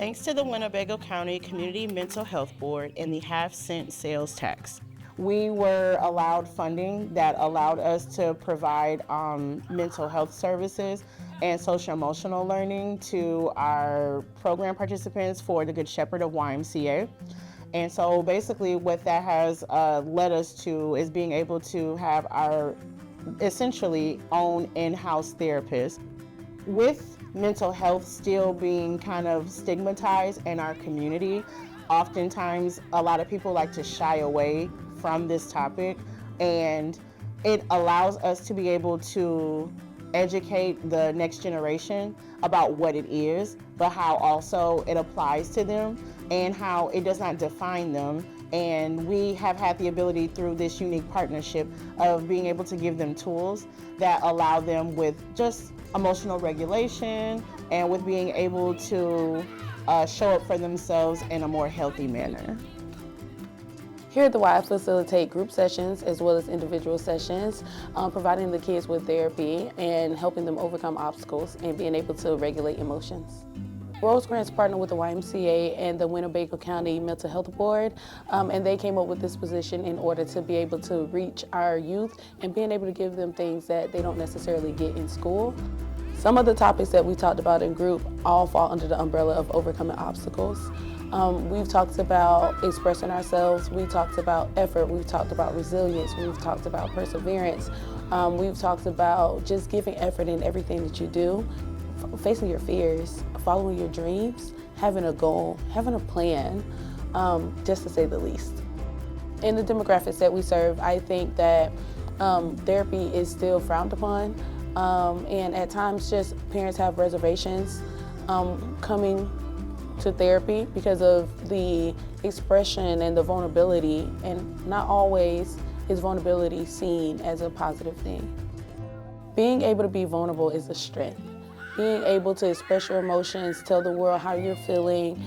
Thanks to the Winnebago County Community Mental Health Board and the half-cent sales tax, we were allowed funding that allowed us to provide mental health services and social emotional learning to our program participants for the Good Shepherd of YMCA. And so basically what that has led us to is being able to have our essentially own in-house therapist. With mental health still being kind of stigmatized in our community, oftentimes a lot of people like to shy away from this topic, and it allows us to be able to educate the next generation about what it is, but how also it applies to them and how it does not define them. And we have had the ability through this unique partnership of being able to give them tools that allow them with just emotional regulation and with being able to show up for themselves in a more healthy manner. Here at the Y, I facilitate group sessions as well as individual sessions, providing the kids with therapy and helping them overcome obstacles and being able to regulate emotions. Rosecrance partnered with the YMCA and the Winnebago County Mental Health Board, and they came up with this position in order to be able to reach our youth and being able to give them things that they don't necessarily get in school. Some of the topics that we talked about in group all fall under the umbrella of overcoming obstacles. We've talked about expressing ourselves, we talked about effort, we've talked about resilience, we've talked about perseverance, we've talked about just giving effort in everything that you do, facing your fears, following your dreams, having a goal, having a plan, just to say the least. In the demographics that we serve, I think that therapy is still frowned upon, and at times just parents have reservations coming to therapy because of the expression and the vulnerability, and not always is vulnerability seen as a positive thing. Being able to be vulnerable is a strength. Being able to express your emotions, tell the world how you're feeling,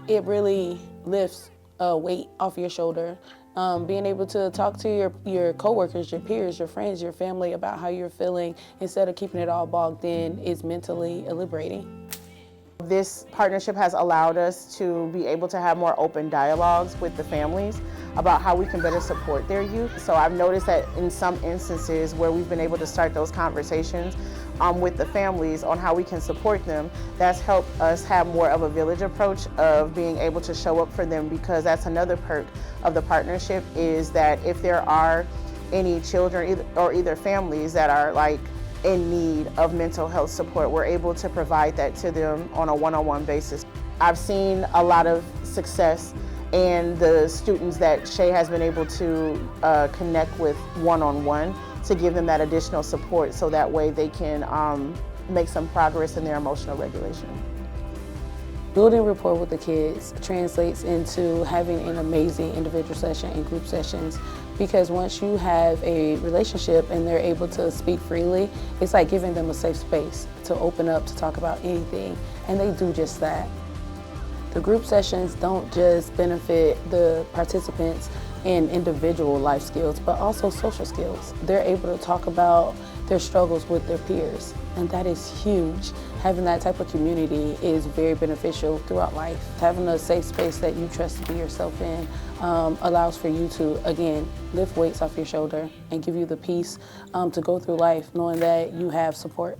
it really lifts a weight off your shoulder. Being able to talk to your coworkers, your peers, your friends, your family about how you're feeling instead of keeping it all bogged in is mentally liberating. This partnership has allowed us to be able to have more open dialogues with the families about how we can better support their youth. So I've noticed that in some instances where we've been able to start those conversations with the families on how we can support them, that's helped us have more of a village approach of being able to show up for them, because that's another perk of the partnership, is that if there are any children or either families that are like in need of mental health support, we're able to provide that to them on a one-on-one basis. I've seen a lot of success in the students that Shay has been able to connect with one-on-one to give them that additional support so that way they can make some progress in their emotional regulation. Building rapport with the kids translates into having an amazing individual session and group sessions, because once you have a relationship and they're able to speak freely, it's like giving them a safe space to open up, to talk about anything, and they do just that. The group sessions don't just benefit the participants in individual life skills, but also social skills. They're able to talk about their struggles with their peers, and that is huge. Having that type of community is very beneficial throughout life. Having a safe space that you trust to be yourself in allows for you to, again, lift weights off your shoulder and give you the peace to go through life knowing that you have support.